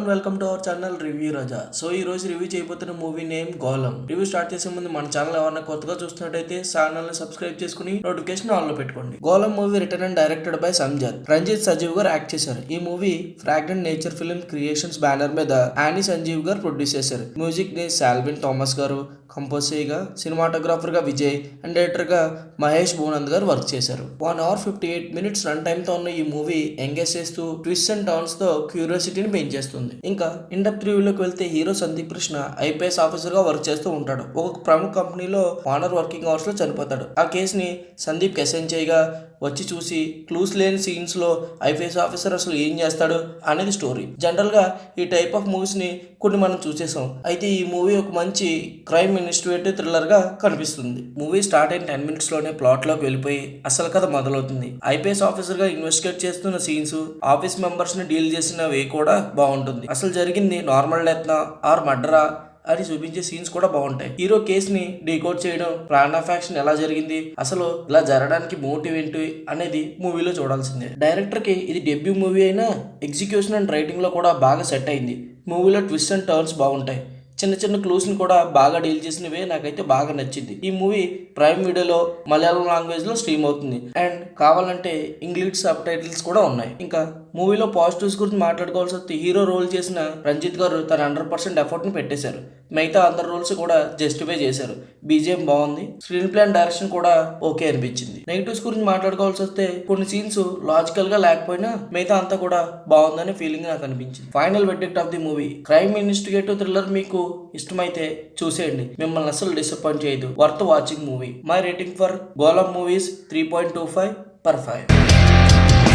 And welcome to our channel review Raja. So ఈ రోజు review చేయబోతున్న movie name golem. Review start చేసే ముందు మన ఛానల్ ఎవరైనా కొత్తగా చూస్తున్నట్టయితే ఛానల్ ని సబ్స్క్రైబ్ చేసుకుని నోటిఫికేషన్ ఆన్ లో పెట్టుకోండి. Golam movie return and directed by Sanjad. Ranjith Sajeev గారు యాక్ట్ చేశారు. ఈ movie Fragrant Nature Film Creations banner మీద యానీ సంజీవ్ గారు ప్రొడ్యూస్ చేశారు. మ్యూజిక్ ని సాల్విన్ థామస్ గారు కంపోజ్ చేయగా, సినిమాటోగ్రాఫర్ గా విజయ్ అండ్ డైరెక్టర్ గా మహేష్ భూనంద్ గారు వర్క్ చేశారు. 1 hour 58 minutes రన్ టైమ్ తో ఉన్న ఈ మూవీ ఎంగేజ్ చేస్తూ ట్విస్ట్ అండ్ టర్న్స్ తో క్యూరియాసిటీని పెంచేస్తుంది. ఇంకా ఇన్ డెప్త్ రివ్యూలోకి వెళ్తే hero Sandeep Krishna IPS officer గా వర్క్ చేస్తూ ఉంటాడు. ఒక ప్రముఖ కంపెనీలో ఓనర్ వర్కింగ్ అవర్స్ లో చనిపోతాడు. ఆ కేసుని సందీప్ అసైన్ చేయగా వచ్చి చూసి క్లూస్ లేని సీన్స్ లో ఐపీఎస్ ఆఫీసర్ అసలు ఏం చేస్తాడు అనేది స్టోరీ. జనరల్ గా ఈ టైప్ ఆఫ్ మూవీస్ ని కొన్ని మనం చూసేసాం. అయితే ఈ మూవీ ఒక మంచి క్రైమ్ ఇన్వెస్టిగేటివ్ థ్రిల్లర్ గా కనిపిస్తుంది. మూవీ స్టార్ట్ అయిన 10 minutes లోనే ప్లాట్ లోకి వెళ్ళిపోయి అసలు కథ మొదలవుతుంది. ఐపీఎస్ ఆఫీసర్ గా ఇన్వెస్టిగేట్ చేస్తున్న సీన్స్, ఆఫీస్ మెంబర్స్ ని డీల్ చేసిన వే కూడా బాగుంటుంది. అసలు జరిగింది నార్మల్ డెత్ నా ఆర్ మర్డరా అని చూపించే సీన్స్ కూడా బాగుంటాయి. హీరో కేసుని డీకోడ్ చేయడం, ప్లాన్ ఆఫ్ యాక్షన్ ఎలా జరిగింది, అసలు ఇలా జరగడానికి మోటివ్ ఏంటి అనేది మూవీలో చూడాల్సిందే. డైరెక్టర్ కి ఇది డెబ్యూ మూవీ అయినా ఎగ్జిక్యూషన్ అండ్ రైటింగ్ లో కూడా బాగా సెట్ అయింది. మూవీలో ట్విస్ట్ అండ్ టర్న్స్ బాగుంటాయి. చిన్న చిన్న క్లూస్ ని కూడా బాగా డీల్ చేసినవే నాకైతే బాగా నచ్చింది. ఈ మూవీ ప్రైమ్ వీడియోలో మలయాళం లాంగ్వేజ్ లో స్ట్రీమ్ అవుతుంది అండ్ కావాలంటే ఇంగ్లీష్ సబ్ టైటిల్స్ కూడా ఉన్నాయి. ఇంకా మూవీలో పాజిటివ్స్ గురించి మాట్లాడుకోవాల్సి వస్తే హీరో రోల్ చేసిన రంజిత్ గారు తన 100% ఎఫర్ట్ ని పెట్టేశారు. మిగతా అందరు రోల్స్ కూడా జస్టిఫై చేశారు. బీజిఎం బాగుంది. స్క్రీన్ ప్లే అండ్ డైరెక్షన్ కూడా ఓకే అనిపించింది. నెగిటివ్స్ గురించి మాట్లాడుకోవాల్సి వస్తే కొన్ని సీన్స్ లాజికల్ గా లేకపోయినా మిగతా అంతా కూడా బాగుందనే ఫీలింగ్ నాకు అనిపించింది. Final verdict of the movie crime investigative thriller మీకు ఇష్టమైతే చూసేయండి. మిమ్మల్ని అసలు డిసప్పాయింట్ చేయదు. Worth watching movie. My rating for golem movies 3.25/5.